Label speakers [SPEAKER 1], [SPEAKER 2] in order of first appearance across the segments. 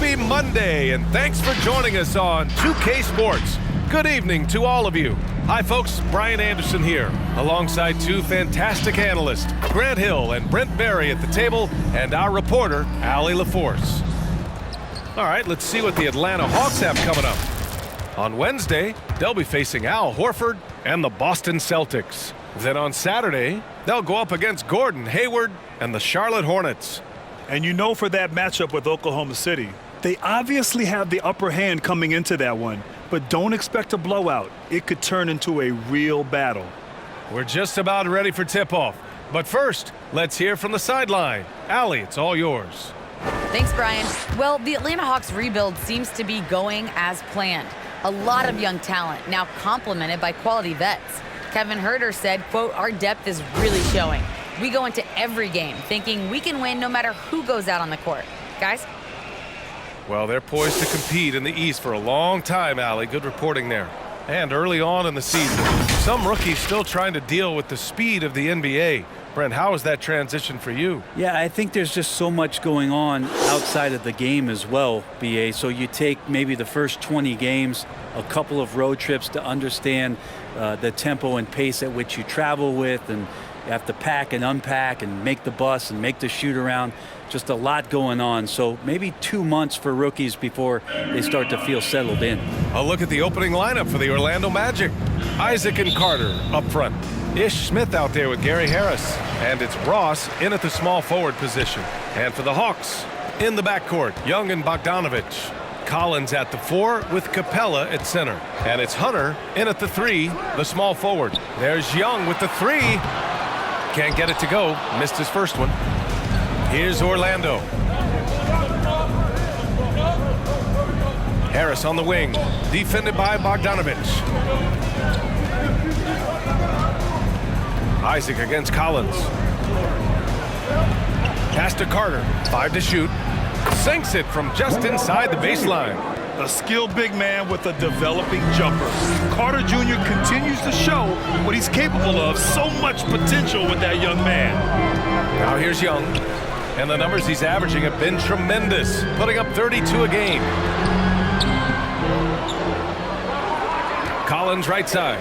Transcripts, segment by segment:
[SPEAKER 1] Happy Monday, and thanks for joining us on 2K Sports. Good evening to all of you. Hi, folks. Brian Anderson here, alongside two fantastic analysts, Grant Hill and Brent Berry at the table, and our reporter, Allie LaForce. All right, let's see what the Atlanta Hawks have coming up. On Wednesday, they'll be facing Al Horford and the Boston Celtics. Then on Saturday, they'll go up against Gordon Hayward and the Charlotte Hornets.
[SPEAKER 2] And you know, for that matchup with Oklahoma City, they obviously have the upper hand coming into that one, but don't expect a blowout. It could turn into a real battle.
[SPEAKER 1] We're just about ready for tip-off. But first, let's hear from the sideline. Allie, it's all yours.
[SPEAKER 3] Thanks, Brian. Well, the Atlanta Hawks rebuild seems to be going as planned. A lot of young talent, now complemented by quality vets. Kevin Huerter said, quote, "Our depth is really showing. We go into every game thinking we can win no matter who goes out on the court." Guys?
[SPEAKER 1] Well, they're poised to compete in the East for a long time, Allie. Good reporting there. And early on in the season, some rookies still trying to deal with the speed of the NBA. Brent, how is that transition for you?
[SPEAKER 4] Yeah, I think there's just so much going on outside of the game as well, BA. So you take maybe the first 20 games, a couple of road trips to understand the tempo and pace at which you travel with, and you have to pack and unpack and make the bus and make the shoot around. Just a lot going on. So maybe 2 months for rookies before they start to feel settled in.
[SPEAKER 1] A look at the opening lineup for the Orlando Magic. Isaac and Carter up front. Ish Smith out there with Gary Harris. And it's Ross in at the small forward position. And for the Hawks, in the backcourt, Young and Bogdanovich. Collins at the 4 with Capella at center. And it's Hunter in at the 3, the small forward. There's Young with the 3. Can't get it to go. Missed his first one. Here's Orlando. Harris on the wing, defended by Bogdanovich. Isaac against Collins. Pass to Carter, 5 to shoot. Sinks it from just inside the baseline.
[SPEAKER 2] A skilled big man with a developing jumper. Carter Jr. continues to show what he's capable of. So much potential with that young man.
[SPEAKER 1] Now here's Young. And the numbers he's averaging have been tremendous, putting up 32 a game. Collins right side.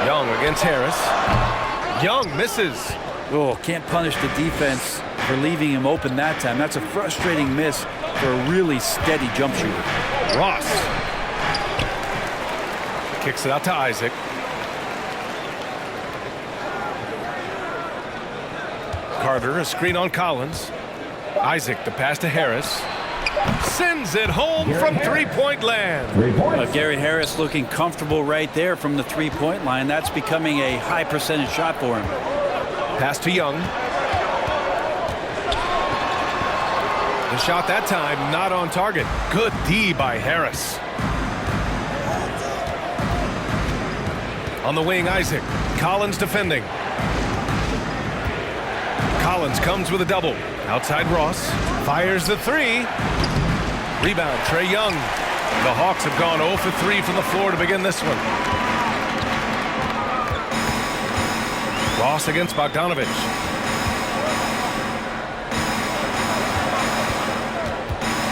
[SPEAKER 1] Young against Harris. Young misses.
[SPEAKER 4] Oh, can't punish the defense for leaving him open that time. That's a frustrating miss for a really steady jump shooter.
[SPEAKER 1] Ross kicks it out to Isaac. Carter, a screen on Collins. Isaac, the pass to Harris. Sends it home from three-point land.
[SPEAKER 4] Gary Harris looking comfortable right there from the three-point line. That's becoming a high percentage shot for him.
[SPEAKER 1] Pass to Young. The shot that time not on target. Good D by Harris. On the wing, Isaac. Collins defending. Collins comes with a double. Outside Ross. Fires the 3. Rebound, Trae Young. The Hawks have gone 0 for 3 from the floor to begin this one. Ross against Bogdanovich.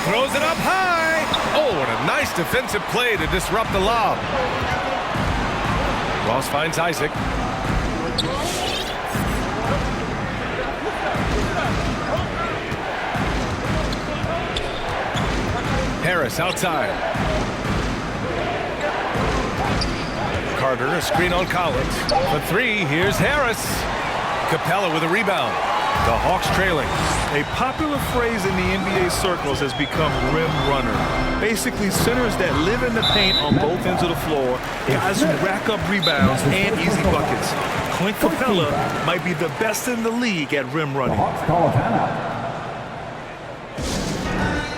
[SPEAKER 1] Throws it up high. Oh, what a nice defensive play to disrupt the lob. Ross finds Isaac. Harris outside. Carter, a screen on Collins. For 3, here's Harris. Capella with a rebound. The Hawks trailing.
[SPEAKER 2] A popular phrase in the NBA circles has become rim runner. Basically, centers that live in the paint on both ends of the floor, guys who rack up rebounds and easy buckets. Clint Capella might be the best in the league at rim running.
[SPEAKER 5] Hawks call a timeout.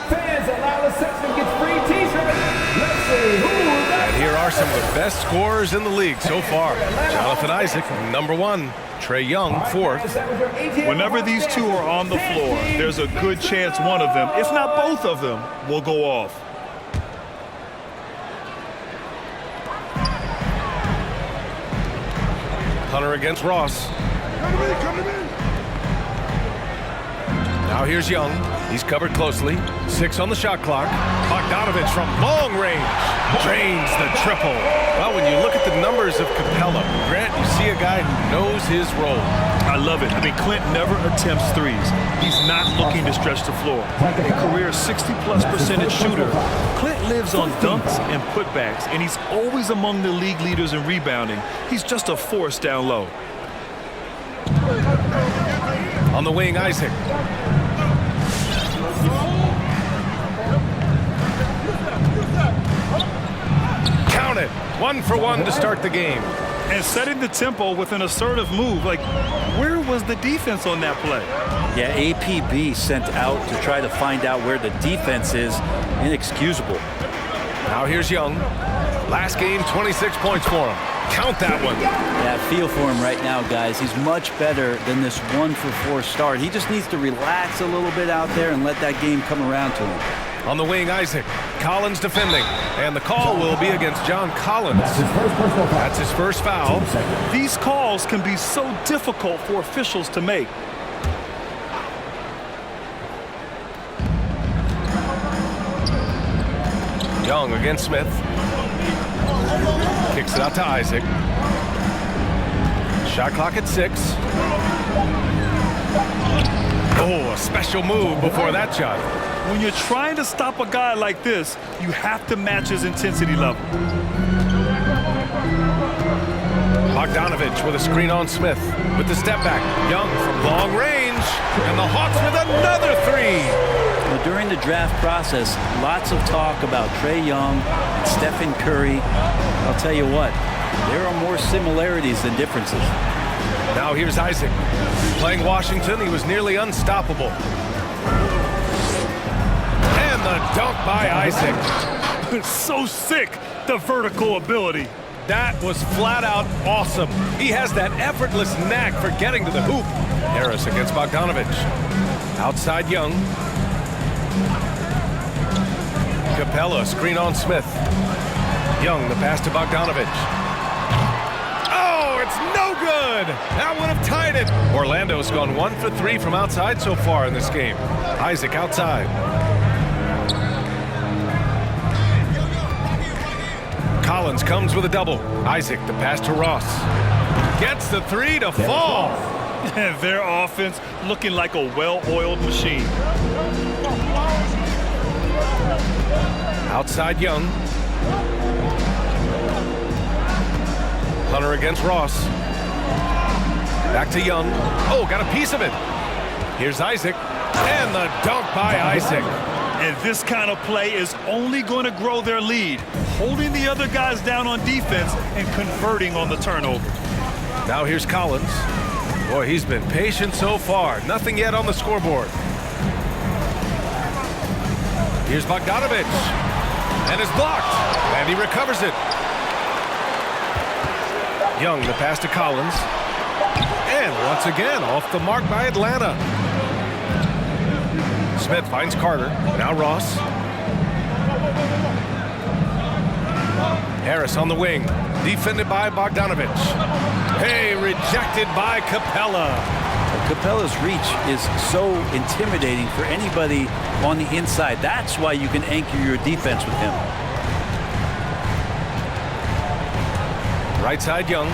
[SPEAKER 5] Fans, allow the section gets free t-shirt. Let's see who.
[SPEAKER 1] And here are some of the best scorers in the league so far. Jonathan Isaac, number 1. Trae Young, 4th.
[SPEAKER 2] Whenever these two are on the floor, there's a good chance one of them, if not both of them, will go off.
[SPEAKER 1] Hunter against Ross. Now here's Young. He's covered closely. 6 on the shot clock. Bogdanovich from long range drains the triple. Well, when you look at the numbers of Capella, Grant, you see a guy who knows his role.
[SPEAKER 2] I love it. I mean, Clint never attempts threes. He's not looking to stretch the floor. A career 60+% shooter. Clint lives on dunks and putbacks, and he's always among the league leaders in rebounding. He's just a force down low.
[SPEAKER 1] On the wing, Isaac. Count it. 1 for 1 to start the game.
[SPEAKER 2] And setting the tempo with an assertive move. Like, where was the defense on that play?
[SPEAKER 4] Yeah, APB sent out to try to find out where the defense is. Inexcusable.
[SPEAKER 1] Now here's Young. Last game, 26 points for him. Count that one.
[SPEAKER 4] Yeah, feel for him right now, guys. He's much better than this 1 for 4 start. He just needs to relax a little bit out there and let that game come around to him.
[SPEAKER 1] On the wing, Isaac. Collins defending. And the call will be against John Collins. That's his first foul.
[SPEAKER 2] These calls can be so difficult for officials to make.
[SPEAKER 1] Young against Smith. Kicks it out to Isaac. Shot clock at 6. Oh, a special move before that shot.
[SPEAKER 2] When you're trying to stop a guy like this, you have to match his intensity level.
[SPEAKER 1] Bogdanovich with a screen on Smith. With the step back. Young from long range. And the Hawks with another 3.
[SPEAKER 4] Well, during the draft process, lots of talk about Trae Young and Stephen Curry. I'll tell you what, there are more similarities than differences.
[SPEAKER 1] Now here's Isaac. Playing Washington, he was nearly unstoppable. And the dunk by Isaac.
[SPEAKER 2] So sick, the vertical ability.
[SPEAKER 1] That was flat out awesome. He has that effortless knack for getting to the hoop. Harris against Bogdanovich. Outside Young. Capella, screen on Smith. Young, the pass to Bogdanovich. Oh, it's no good! That would have tied it. Orlando's gone 1 for 3 from outside so far in this game. Isaac outside. Collins comes with a double. Isaac, the pass to Ross. Gets the 3 to fall.
[SPEAKER 2] Their offense looking like a well-oiled machine.
[SPEAKER 1] Outside Young. Hunter against Ross. Back to Young. Oh, got a piece of it. Here's Isaac. And the dunk by Isaac.
[SPEAKER 2] And this kind of play is only going to grow their lead, holding the other guys down on defense and converting on the turnover.
[SPEAKER 1] Now here's Collins. Boy, he's been patient so far. Nothing yet on the scoreboard. Here's Bogdanovich. And it's blocked. And he recovers it. Young, the pass to Collins. And once again, off the mark by Atlanta. Smith finds Carter. Now Ross. Harris on the wing. Defended by Bogdanovich. Hey, rejected by Capella.
[SPEAKER 4] Capella's reach is so intimidating for anybody on the inside. That's why you can anchor your defense with him.
[SPEAKER 1] Right side Young.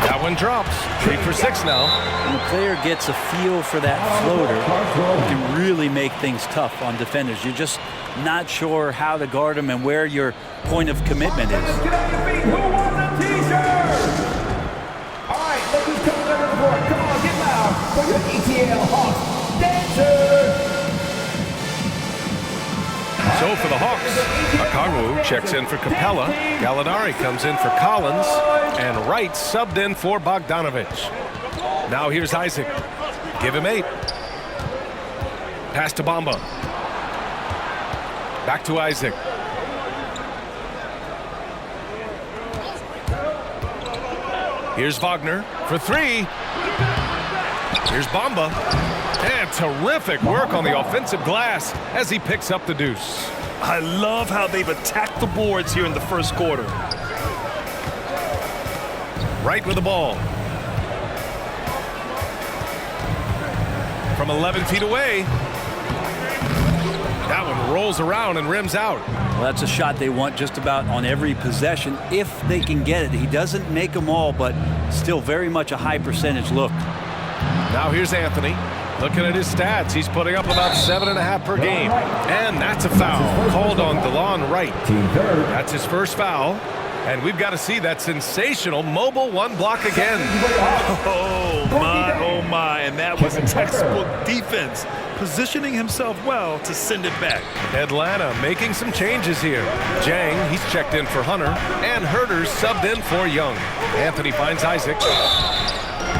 [SPEAKER 1] That one drops. 3 for 6 now.
[SPEAKER 4] When the player gets a feel for that floater, you can really make things tough on defenders. You're just not sure how to guard them and where your point of commitment is.
[SPEAKER 5] Get on your feet. Who wants a t-shirt? All right, look who's coming to the court. Come on, get loud for your ETL Hawks dancers.
[SPEAKER 1] So for the Hawks, Okongwu checks in for Capella. Gallinari comes in for Collins. And Wright subbed in for Bogdanovich. Now here's Isaac. Give him 8. Pass to Bamba. Back to Isaac. Here's Wagner for 3. Here's Bamba. And terrific work on the offensive glass as he picks up the deuce.
[SPEAKER 2] I love how they've attacked the boards here in the first quarter. Right
[SPEAKER 1] with the ball. from 11 feet away. That one rolls around and rims out.
[SPEAKER 4] Well, that's a shot they want just about on every possession if they can get it. He doesn't make them all, but still very much a high percentage look.
[SPEAKER 1] Now here's Anthony. Looking at his stats, he's putting up about 7.5 per game. And that's a foul called on DeLon Wright. That's his first foul. And we've got to see that sensational mobile one block again.
[SPEAKER 2] Oh my, and that was textbook defense. Positioning himself well to send it back.
[SPEAKER 1] Atlanta making some changes here. Jang, he's checked in for Hunter, and Herter's subbed in for Young. Anthony finds Isaac.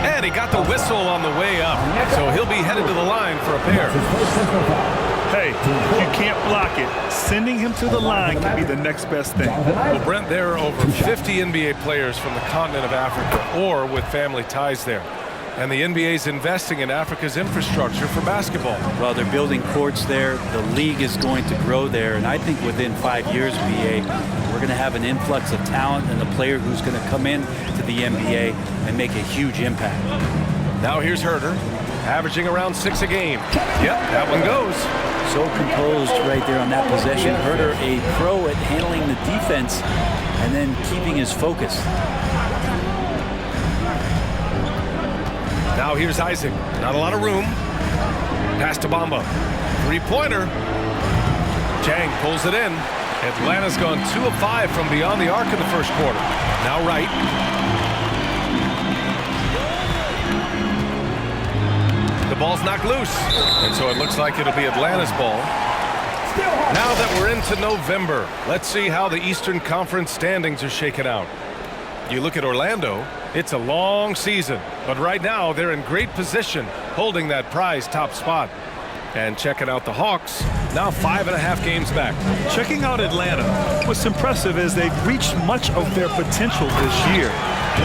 [SPEAKER 1] And he got the whistle on the way up, so he'll be headed to the line for a pair.
[SPEAKER 2] Hey, you can't block it. Sending him to the line can be the next best thing.
[SPEAKER 1] Well, Brent, there are over 50 NBA players from the continent of Africa or with family ties there. And the NBA's investing in Africa's infrastructure for basketball.
[SPEAKER 4] Well, they're building courts there. The league is going to grow there. And I think within 5 years, BA, we're going to have an influx of talent and a player who's going to come in to the NBA and make a huge impact.
[SPEAKER 1] Now here's Herter, averaging around 6 a game. Yep, that one goes.
[SPEAKER 4] So composed right there on that possession. Herter, a pro at handling the defense and then keeping his focus.
[SPEAKER 1] Now here's Isaac. Not a lot of room. Pass to Bamba. Three-pointer. Jang pulls it in. Atlanta's gone 2 of 5 from beyond the arc in the first quarter. Now Wright. The ball's knocked loose. And so it looks like it'll be Atlanta's ball. Now that we're into November, let's see how the Eastern Conference standings are shaken out. You look at Orlando, it's a long season, but right now they're in great position holding that prize top spot. And checking out the Hawks, now 5.5 games back.
[SPEAKER 2] Checking out Atlanta, what's impressive is they've reached much of their potential this year.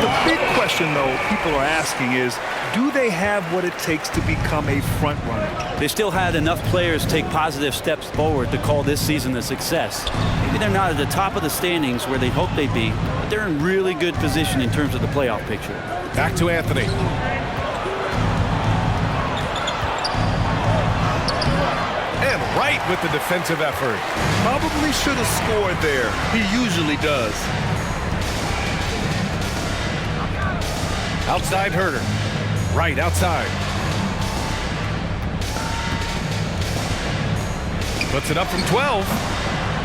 [SPEAKER 2] The big question, though, people are asking is, do they have what it takes to become a front runner?
[SPEAKER 4] They still had enough players take positive steps forward to call this season a success. Maybe they're not at the top of the standings where they hope they'd be, but they're in really good position in terms of the playoff picture.
[SPEAKER 1] Back to Anthony. And right with the defensive effort.
[SPEAKER 2] Probably should have scored there. He usually does.
[SPEAKER 1] Outside Herter. Right outside. Puts it up from 12.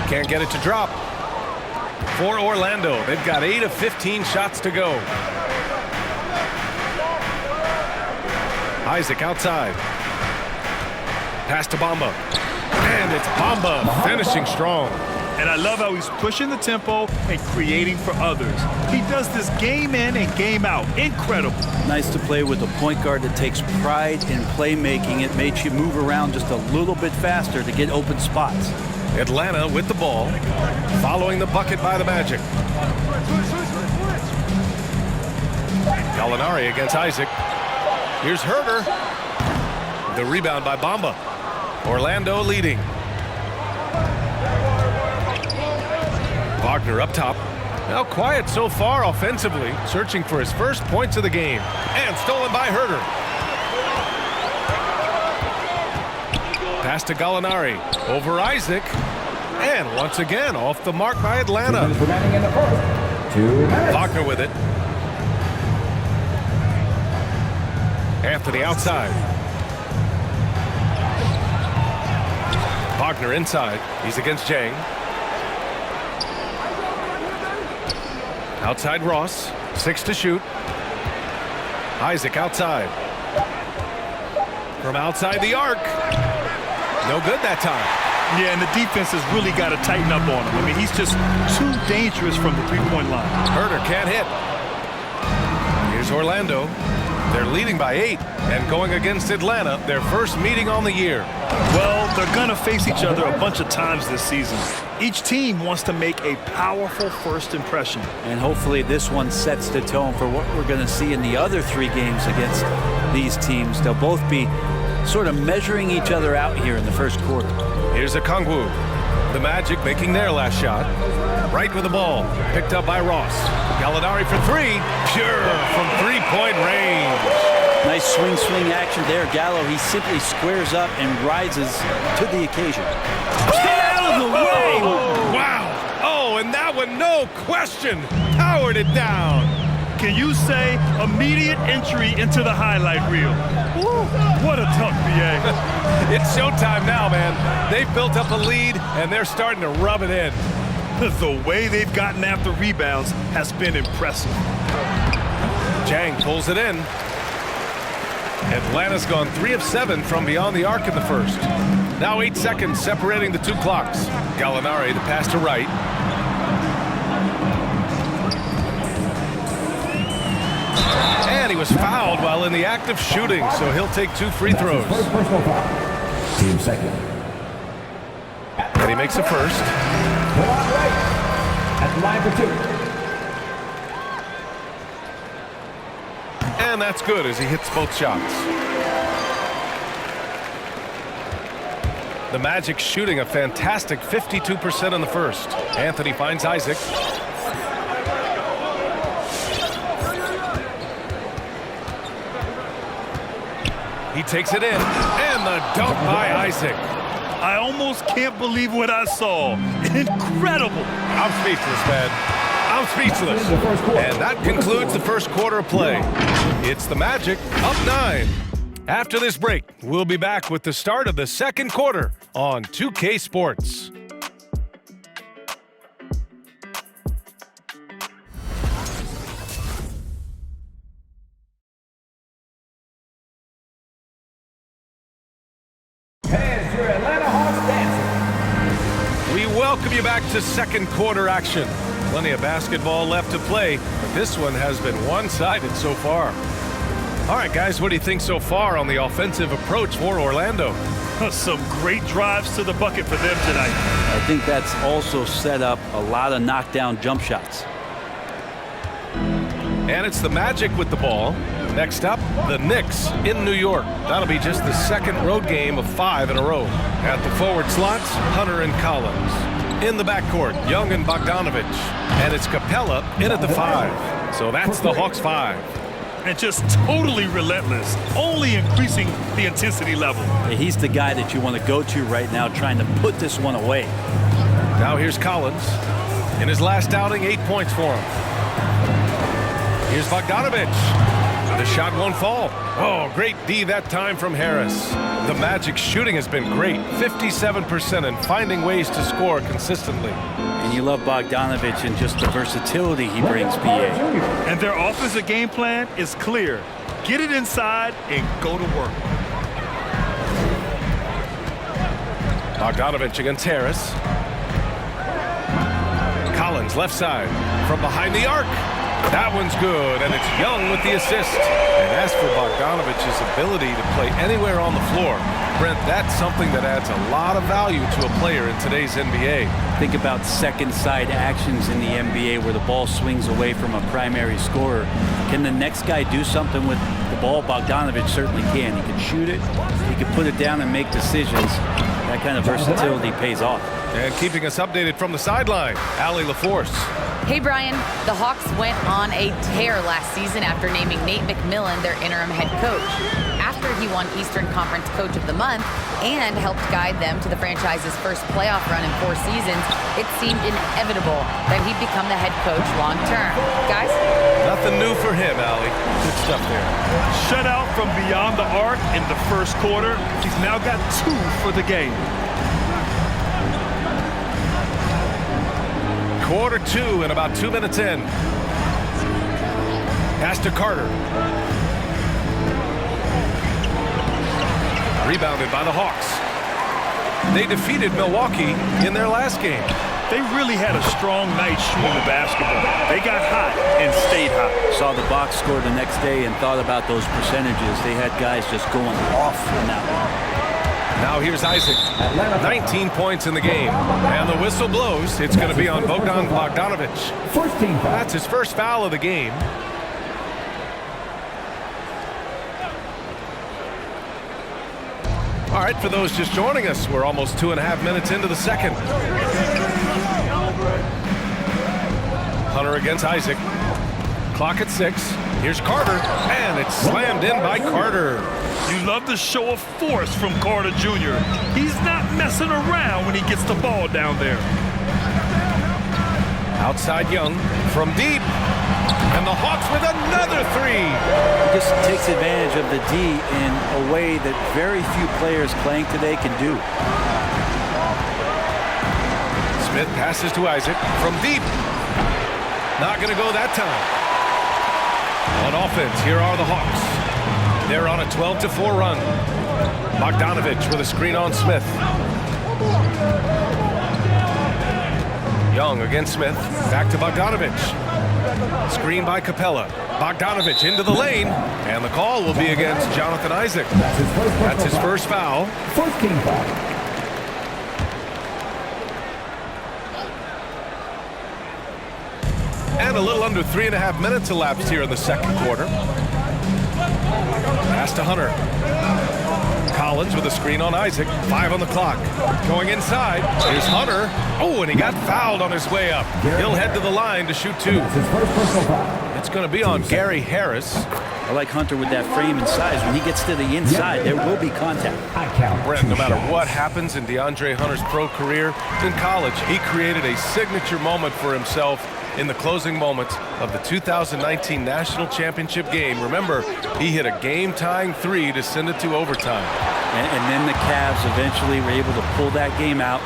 [SPEAKER 1] Can't get it to drop. For Orlando, they've got 8 of 15 shots to go. Isaac outside. Pass to Bamba. And it's Bamba finishing strong.
[SPEAKER 2] And I love how he's pushing the tempo and creating for others. He does this game in and game out. Incredible.
[SPEAKER 4] Nice to play with a point guard that takes pride in playmaking. It makes you move around just a little bit faster to get open spots.
[SPEAKER 1] Atlanta with the ball, following the bucket by the Magic. Gallinari against Isaac. Here's Herter. The rebound by Bamba. Orlando leading. Wagner up top. Now quiet so far offensively, searching for his first points of the game. And stolen by Herter. Pass to Gallinari. Over Isaac. And once again, off the mark by Atlanta. Wagner with it. Anthony outside. Wagner inside. He's against Jang. Outside Ross. 6 to shoot. Isaac outside. From outside the arc. No good that time.
[SPEAKER 2] Yeah, and the defense has really got to tighten up on him. I mean, he's just too dangerous from the three-point line.
[SPEAKER 1] Herter can't hit. Here's Orlando. They're leading by 8 and going against Atlanta, their first meeting on the year.
[SPEAKER 2] Well, they're going to face each other a bunch of times this season. Each team wants to make a powerful first impression.
[SPEAKER 4] And hopefully this one sets the tone for what we're going to see in the other 3 games against these teams. They'll both be sort of measuring each other out here in the first quarter.
[SPEAKER 1] Here's Okongwu. The Magic making their last shot. Right with the ball. Picked up by Ross. Gallinari for 3. Pure from 3-point range.
[SPEAKER 4] Nice swing action there. Gallo, he simply squares up and rises to the occasion. Stay out of the way!
[SPEAKER 1] Wow! Oh, and that one, no question, powered it down.
[SPEAKER 2] Can you say immediate entry into the highlight reel? Woo, what a tough BA.
[SPEAKER 1] It's showtime now, man. They've built up a lead, and they're starting to rub it in.
[SPEAKER 2] The way they've gotten after rebounds has been impressive.
[SPEAKER 1] Jang pulls it in. Atlanta's gone 3 of 7 from beyond the arc in the first. Now 8 seconds separating the two clocks. Gallinari the pass to Wright. And he was fouled while in the act of shooting, so he'll take 2 free throws.
[SPEAKER 5] First personal foul. Team second.
[SPEAKER 1] And he makes a first.
[SPEAKER 5] Come on, right. At the line for 2.
[SPEAKER 1] And that's good as he hits both shots. The Magic shooting a fantastic 52% in the first. Anthony finds Isaac. He takes it in, and the dunk by Isaac.
[SPEAKER 2] I almost can't believe what I saw. Incredible.
[SPEAKER 1] I'm speechless, man. I'm speechless. And that concludes the first quarter of play. It's the Magic up 9. After this break, we'll be back with the start of the second quarter on 2K Sports.
[SPEAKER 5] Here's your Atlanta Hawks dancer.
[SPEAKER 1] We welcome you back to second quarter action. Plenty of basketball left to play, but this one has been one-sided so far. All right, guys, what do you think so far on the offensive approach for Orlando?
[SPEAKER 2] Some great drives to the bucket for them tonight.
[SPEAKER 4] I think that's also set up a lot of knockdown jump shots.
[SPEAKER 1] And it's the Magic with the ball. Next up, the Knicks in New York. That'll be just the second road game of 5 in a row. At the forward slots, Hunter and Collins. In the backcourt, Young and Bogdanovich. And it's Capella in at the 5. So that's the Hawks 5.
[SPEAKER 2] And just totally relentless, only increasing the intensity level.
[SPEAKER 4] He's the guy that you want to go to right now, trying to put this one away.
[SPEAKER 1] Now here's Collins. In his last outing, 8 points for him. Here's Bogdanovich. The shot won't fall. Oh, great D that time from Harris. The Magic shooting has been great, 57%, and finding ways to score consistently.
[SPEAKER 4] And you love Bogdanovich and just the versatility he brings, BA.
[SPEAKER 2] And their offensive game plan is clear. Get it inside and go to work.
[SPEAKER 1] Bogdanovich against Harris. Collins left side from behind the arc. That one's good, and it's Young with the assist. And as for Bogdanovich's ability to play anywhere on the floor, Brent, that's something that adds a lot of value to a player in today's NBA.
[SPEAKER 4] Think about second side actions in the NBA where the ball swings away from a primary scorer. Can the next guy do something with the ball? Bogdanovich certainly can. He can shoot it, he can put it down and make decisions. That kind of versatility pays off.
[SPEAKER 1] And keeping us updated from the sideline, Allie LaForce.
[SPEAKER 3] Hey, Brian. The Hawks went on a tear last season after naming Nate McMillan their interim head coach. After he won Eastern Conference Coach of the Month and helped guide them to the franchise's first playoff run in 4 seasons, it seemed inevitable that he'd become the head coach long term. Guys?
[SPEAKER 1] Nothing new for him, Allie. Good stuff there.
[SPEAKER 2] Shut out from beyond the arc in the first quarter. He's now got 2 for the game.
[SPEAKER 1] Quarter 2 and about 2 minutes in. Pass to Carter. Rebounded by the Hawks. They defeated Milwaukee in their last game.
[SPEAKER 2] They really had a strong night shooting the basketball. They got hot and stayed hot.
[SPEAKER 4] Saw the box score the next day and thought about those percentages. They had guys just going off in that one.
[SPEAKER 1] Now here's Isaac. 19 points in the game. And the whistle blows. It's going to be on Bogdan Bogdanovich.
[SPEAKER 5] First team foul.
[SPEAKER 1] That's his first foul of the game. All right, for those just joining us, we're almost 2.5 minutes into the second. Hunter against Isaac. Clock at 6. Here's Carter, and it's slammed in by Carter.
[SPEAKER 2] You love the show of force from Carter Jr. He's not messing around when he gets the ball down there.
[SPEAKER 1] Outside Young from deep. And the Hawks with another 3.
[SPEAKER 4] He just takes advantage of the D in a way that very few players playing today can do.
[SPEAKER 1] Smith passes to Isaac from deep. Not going to go that time. On offense, here are the Hawks. They're on a 12-4 run. Bogdanovich with a screen on Smith. Young against Smith. Back to Bogdanovich. Screen by Capella. Bogdanovich into the lane. And the call will be against Jonathan Isaac. That's his first foul.
[SPEAKER 5] First team foul.
[SPEAKER 1] And a little under 3.5 minutes elapsed here in the second quarter. Pass to Hunter. Collins with a screen on Isaac. 5 on the clock. Going inside. Here's Hunter. Oh, and he got fouled on his way up. He'll head to the line to shoot 2.
[SPEAKER 5] That's his first personal foul.
[SPEAKER 1] It's going to be on Gary Harris.
[SPEAKER 4] I like Hunter with that frame and size. When he gets to the inside, there will be contact.
[SPEAKER 5] I count.
[SPEAKER 1] Brent, no
[SPEAKER 5] 2
[SPEAKER 1] matter
[SPEAKER 5] shots.
[SPEAKER 1] what happens in DeAndre Hunter's pro career, in college, he created a signature moment for himself in the closing moments of the 2019 National Championship game. Remember, he hit a game-tying 3 to send it to overtime.
[SPEAKER 4] And then the Cavs eventually were able to pull that game out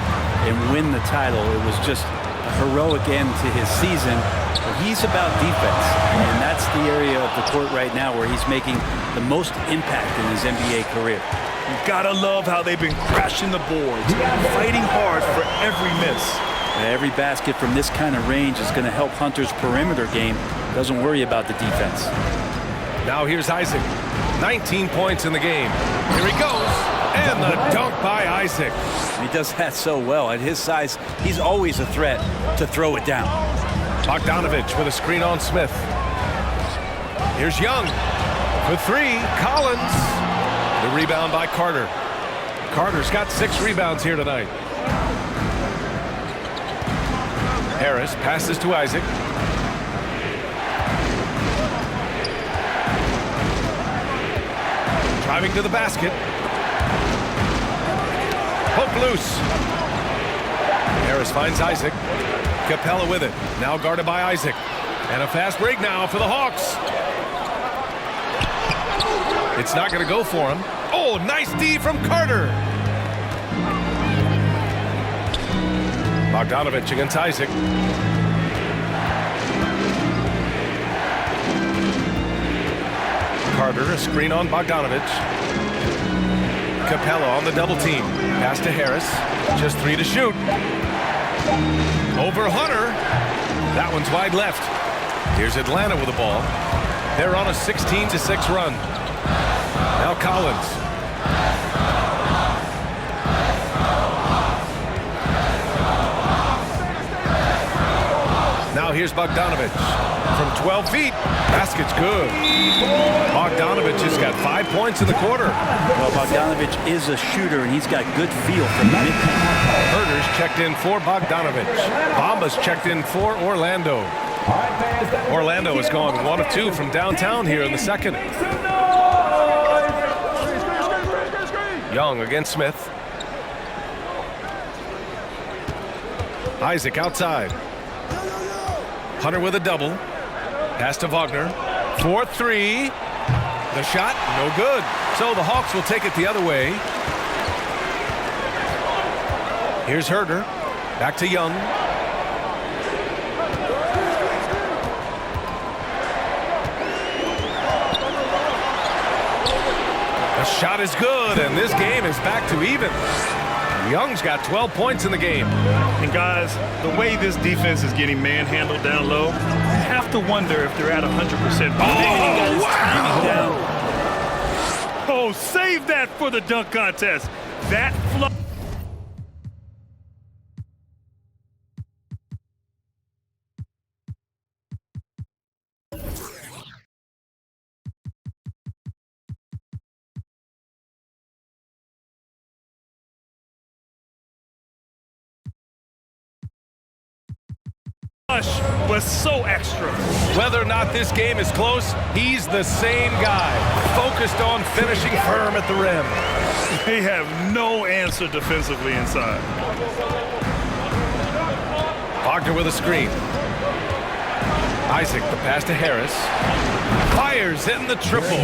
[SPEAKER 4] and win the title. It was just a heroic end to his season. But he's about defense, and that's the area of the court right now where he's making the most impact in his NBA career.
[SPEAKER 2] You gotta love how they've been crashing the boards, fighting hard for every miss.
[SPEAKER 4] Every basket from this kind of range is going to help Hunter's perimeter game. Doesn't worry about the defense.
[SPEAKER 1] Now here's Isaac. 19 points in the game. Here he goes. And the dunk by Isaac.
[SPEAKER 4] He does that so well. At his size, he's always a threat to throw it down.
[SPEAKER 1] Bogdanovich with a screen on Smith. Here's Young for 3. Collins. The rebound by Carter. Carter's got 6 rebounds here tonight. Harris passes to Isaac. Driving to the basket. Hook loose. Harris finds Isaac. Capella with it. Now guarded by Isaac. And a fast break now for the Hawks. It's not going to go for him. Oh, nice D from Carter. Bogdanovich against Isaac. Carter, a screen on Bogdanovich. Capella on the double team. Pass to Harris. Just 3 to shoot. Over Hunter. That one's wide left. Here's Atlanta with the ball. They're on a 16-6 run. Now Collins. Now here's Bogdanovich from 12 feet. Basket's good. Bogdanovich has got 5 points in the quarter.
[SPEAKER 4] Well, Bogdanovich is a shooter, and he's got good feel from the mid.
[SPEAKER 1] Herder's checked in for Bogdanovich. Bamba's checked in for Orlando. Orlando has gone 1 of 2 from downtown here in the second. Young against Smith. Isaac outside. Hunter with a double. Pass to Wagner. 4-3. The shot, no good. So the Hawks will take it the other way. Here's Herder. Back to Young. The shot is good, and this game is back to even. Young's got 12 points in the game.
[SPEAKER 2] And guys, the way this defense is getting manhandled down low, you have to wonder if they're at 100%.
[SPEAKER 1] Oh, wow!
[SPEAKER 2] Oh, save that for the dunk contest. That flow. was so extra.
[SPEAKER 1] Whether or not this game is close, he's the same guy, focused on finishing firm at the rim.
[SPEAKER 2] They have no answer defensively inside.
[SPEAKER 1] Wagner with a screen. Isaac, the pass to Harris. Fires, hitting the triple.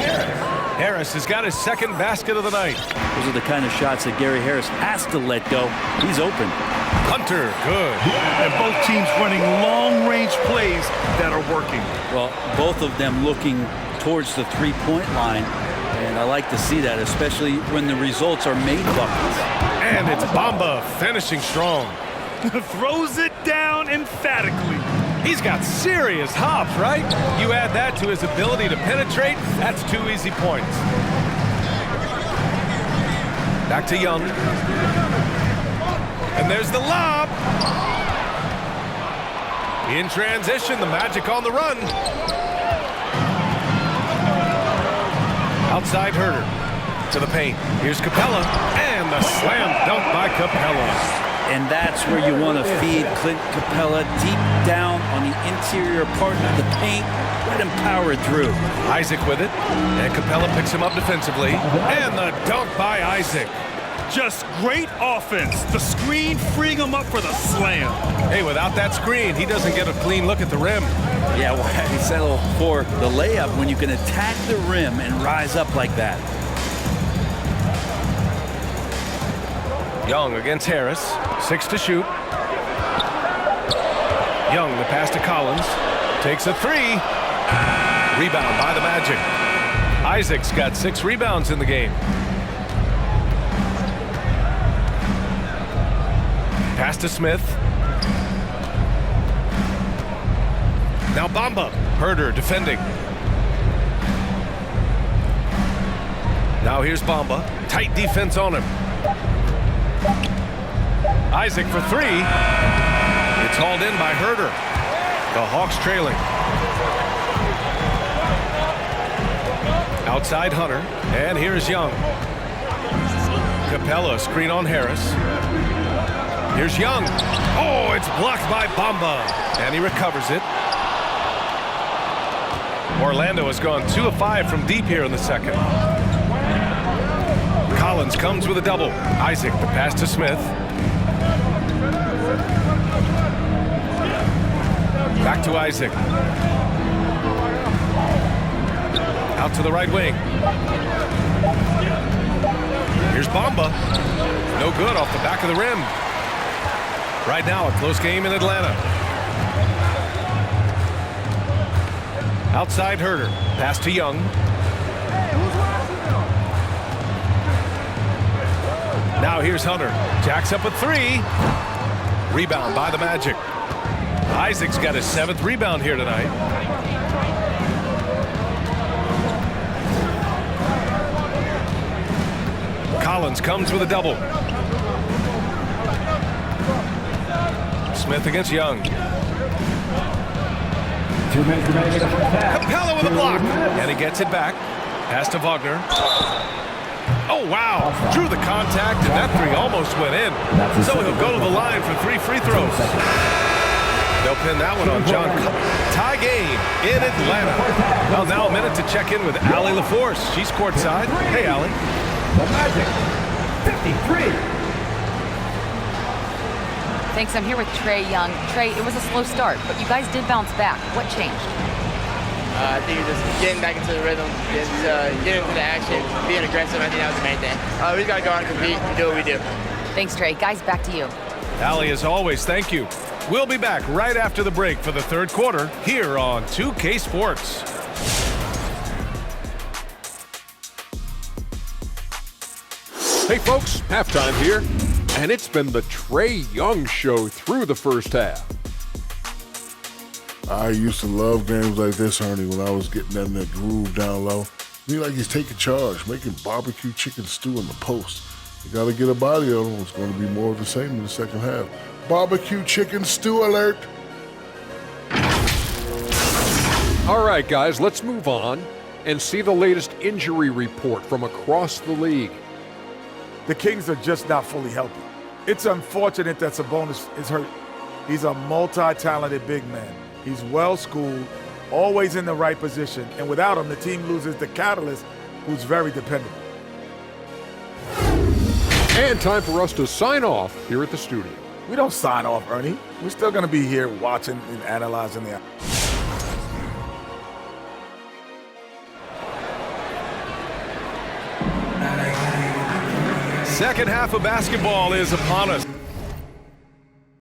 [SPEAKER 1] Harris has got his second basket of the night.
[SPEAKER 4] Those are the kind of shots that Gary Harris has to let go. He's open.
[SPEAKER 1] Hunter, good.
[SPEAKER 2] And both teams running long-range plays that are working.
[SPEAKER 4] Well, both of them looking towards the three-point line. And I like to see that, especially when the results are made buckets.
[SPEAKER 1] And it's Bamba finishing strong.
[SPEAKER 2] Throws it down emphatically.
[SPEAKER 1] He's got serious hops, right? You add that to his ability to penetrate, that's 2 easy points. Back to Young. And there's the lob. In transition, the Magic on the run. Outside Herter to the paint. Here's Capella, and the slam dunk by Capella.
[SPEAKER 4] And that's where you want to feed Clint Capella, deep down on the interior part of the paint. Let him power through.
[SPEAKER 1] Isaac with it, and Capella picks him up defensively. And the dunk by Isaac.
[SPEAKER 2] Just great offense. The screen freeing him up for the slam.
[SPEAKER 1] Hey, without that screen, he doesn't get a clean look at the rim.
[SPEAKER 4] Yeah, why settle for the layup when you can attack the rim and rise up like that?
[SPEAKER 1] Young against Harris. 6 to shoot. Young, the pass to Collins. Takes a 3. Rebound by the Magic. Isaac's got 6 rebounds in the game. Pass to Smith. Now Bamba. Herter defending. Now here's Bamba. Tight defense on him. Isaac for 3. It's hauled in by Herter. The Hawks trailing. Outside Hunter. And here's Young. Capella screen on Harris. Here's Young. Oh, it's blocked by Bamba. And he recovers it. Orlando has gone 2 of 5 from deep here in the second. Collins comes with a double. Isaac, the pass to Smith. Back to Isaac. Out to the right wing. Here's Bamba. No good off the back of the rim. Right now, a close game in Atlanta. Outside Herter. Pass to Young. Now here's Hunter. Jacks up a 3. Rebound by the Magic. Isaac's got his 7th rebound here tonight. Collins comes with a double. Smith against Young.
[SPEAKER 5] 2 minutes remaining in the first half.
[SPEAKER 1] Capella with a block. And he gets it back. Pass to Wagner. Oh, wow. Drew the contact, and that 3 almost went in. So he'll go to the line for 3 free throws. They'll pin that one on John. Tie game in Atlanta. Well, now a minute to check in with Allie LaForce. She's courtside. Hey, Allie.
[SPEAKER 5] The Magic, 53.
[SPEAKER 3] Thanks. I'm here with Trae Young. Trae, it was a slow start, but you guys did bounce back. What changed?
[SPEAKER 6] I think just getting back into the rhythm, just getting into the action, being aggressive. I think that was the main thing. We just got to go out and compete and do what we do.
[SPEAKER 3] Thanks, Trae. Guys, back to you.
[SPEAKER 1] Allie, as always, thank you. We'll be back right after the break for the third quarter here on 2K Sports.
[SPEAKER 7] Hey folks, halftime here, and it's been the Trae Young show through the first half.
[SPEAKER 8] I used to love games like this, Ernie, when I was getting in that groove down low. Me like he's taking charge, making barbecue chicken stew in the post. You got to get a body on him. It's going to be more of the same in the second half. Barbecue chicken stew alert.
[SPEAKER 7] All right, guys, let's move on and see the latest injury report from across the league.
[SPEAKER 9] The Kings are just not fully healthy. It's unfortunate that Sabonis is hurt. He's a multi-talented big man. He's well-schooled, always in the right position, and without him, the team loses the catalyst, who's very dependable.
[SPEAKER 7] And time for us to sign off here at the studio.
[SPEAKER 9] We don't sign off, Ernie. We're still going to be here watching and analyzing the...
[SPEAKER 1] Second half of basketball is upon us.